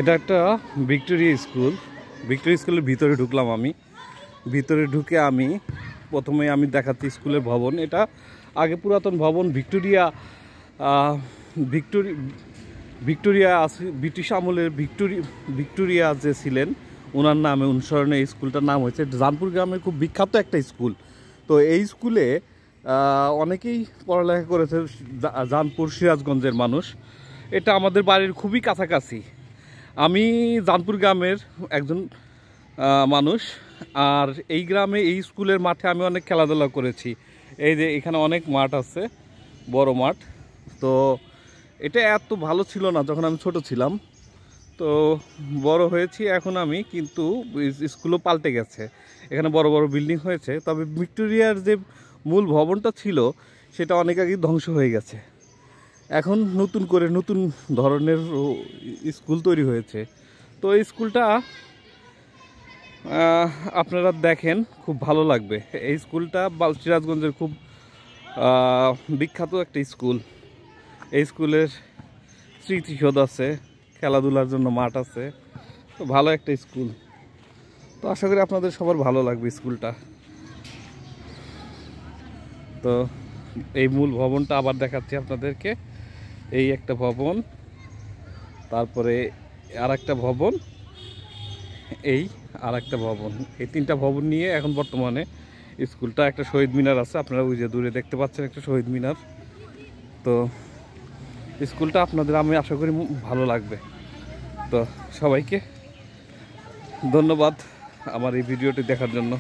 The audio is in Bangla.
এটা একটা ভিক্টোরিয়া স্কুল। ভিক্টোরিয়া স্কুলের ভিতরে ঢুকলাম আমি। ভিতরে ঢুকে আমি প্রথমে দেখাচ্ছি স্কুলের ভবন। এটা আগে পুরাতন ভবন। ভিক্টোরিয়া ব্রিটিশ আমলের ভিক্টোরিয়া যে ছিলেন ওনার নামে অনুসরণে এই স্কুলটার নাম হয়েছে। জানপুর গ্রামের খুব বিখ্যাত একটা স্কুল। তো এই স্কুলে অনেকেই পড়ালেখা করেছে, জানপুর সিরাজগঞ্জের মানুষ। এটা আমাদের বাড়ির খুবই কাছাকাছি। আমি জানপুর গ্রামের একজন মানুষ। আর এই গ্রামে এই স্কুলের মাঠে আমি অনেক খেলাধুলা করেছি। এই যে এখানে অনেক মাঠ আছে, বড় মাঠ। তো এটা এত ভালো ছিল না যখন আমি ছোট ছিলাম। তো বড় হয়েছি এখন আমি, কিন্তু স্কুলও পাল্টে গেছে। এখানে বড় বড় বিল্ডিং হয়েছে। তবে ভিক্টোরিয়ার যে মূল ভবনটা ছিল সেটা অনেক আগেই ধ্বংস হয়ে গেছে। এখন নতুন করে নতুন ধরনের স্কুল তৈরি হয়েছে। তো এই স্কুলটা আপনারা দেখেন, খুব ভালো লাগবে। এই স্কুলটা সিরাজগঞ্জের খুব বিখ্যাত একটা স্কুল। এই স্কুলের স্মৃতিসৌধ আছে, খেলাধুলার জন্য মাঠ আছে। তো ভালো একটা স্কুল। তো আশা করি আপনাদের সবার ভালো লাগবে স্কুলটা। তো এই মূল ভবনটা আবার দেখাচ্ছি আপনাদেরকে। এই একটা ভবন, তারপরে আর একটা ভবন, এই আর একটা ভবন। এই তিনটা ভবন নিয়ে এখন বর্তমানে স্কুলটা। একটা শহীদ মিনার আছে, আপনারা ওই যে দূরে দেখতে পাচ্ছেন একটা শহীদ মিনার। তো স্কুলটা আপনাদের আমি আশা করি ভালো লাগবে। তো সবাইকে ধন্যবাদ আমার এই ভিডিওটি দেখার জন্য।